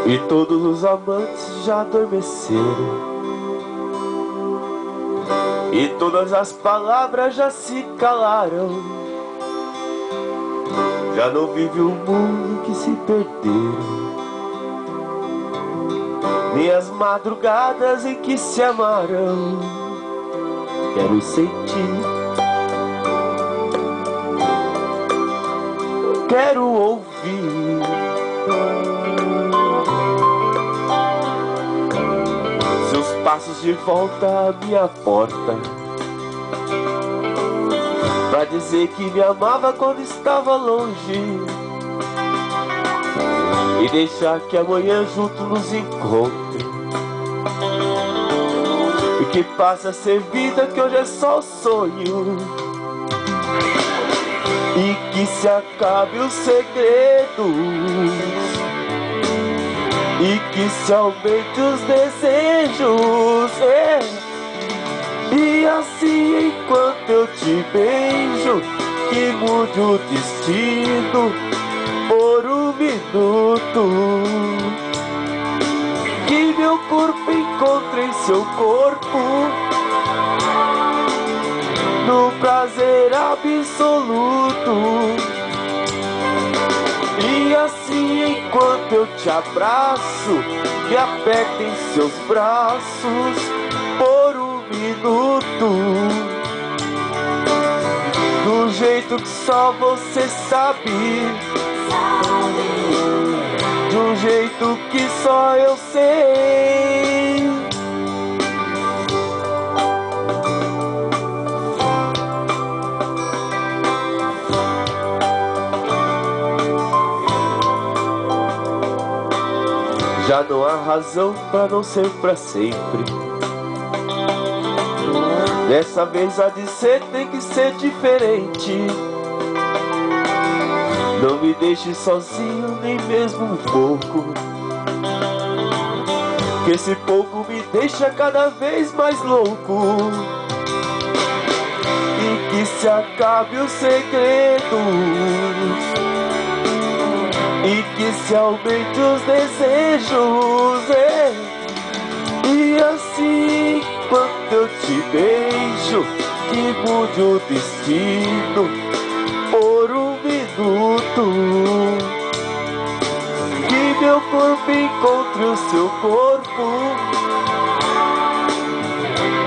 E todos os amantes já adormeceram, e todas as palavras já se calaram. Já não vive o mundo que se perderam, nem as madrugadas em que se amaram. Quero sentir, quero ouvir seus passos de volta à minha porta, pra dizer que me amava quando estava longe, e deixar que amanhã junto nos encontre, e que passe a ser vida, que hoje é só sonho, e que se acabe os segredos, e que se aumente os desejos, e assim enquanto eu te beijo, que mude o destino por um minuto, que meu corpo encontre em seu corpo no prazer absoluto. E assim enquanto eu te abraço, me aperta em seus braços por um minuto, do jeito que só você sabe, de um jeito que só eu sei. Já não há razão pra não ser pra sempre. Dessa vez a de ser tem que ser diferente. Não me deixe sozinho nem mesmo um pouco, que esse pouco me deixa cada vez mais louco. E que se acabe os segredos, e que se aumente os desejos, e assim enquanto eu te beijo, que mude o destino por um minuto, que meu corpo encontre o seu corpo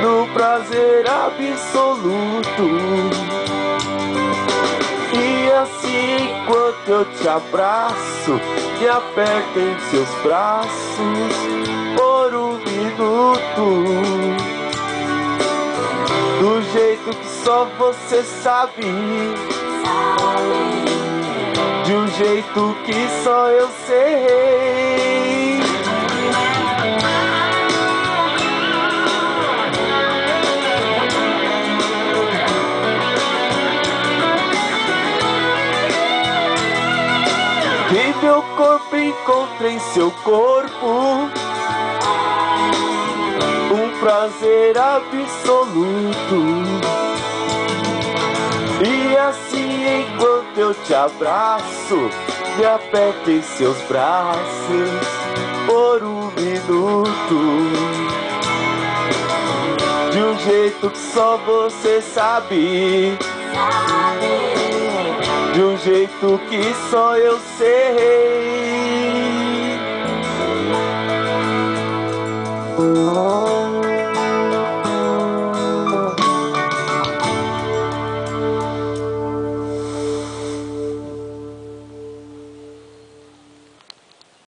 no prazer absoluto. E assim enquanto eu te abraço, me aperta em seus braços por um minuto, do jeito que só você sabe, de um jeito que só eu sei. Que meu corpo encontre em seu corpo um prazer absoluto. E assim enquanto eu te abraço, me aperta em seus braços por um minuto, de um jeito que só você sabe, de um jeito que só eu sei.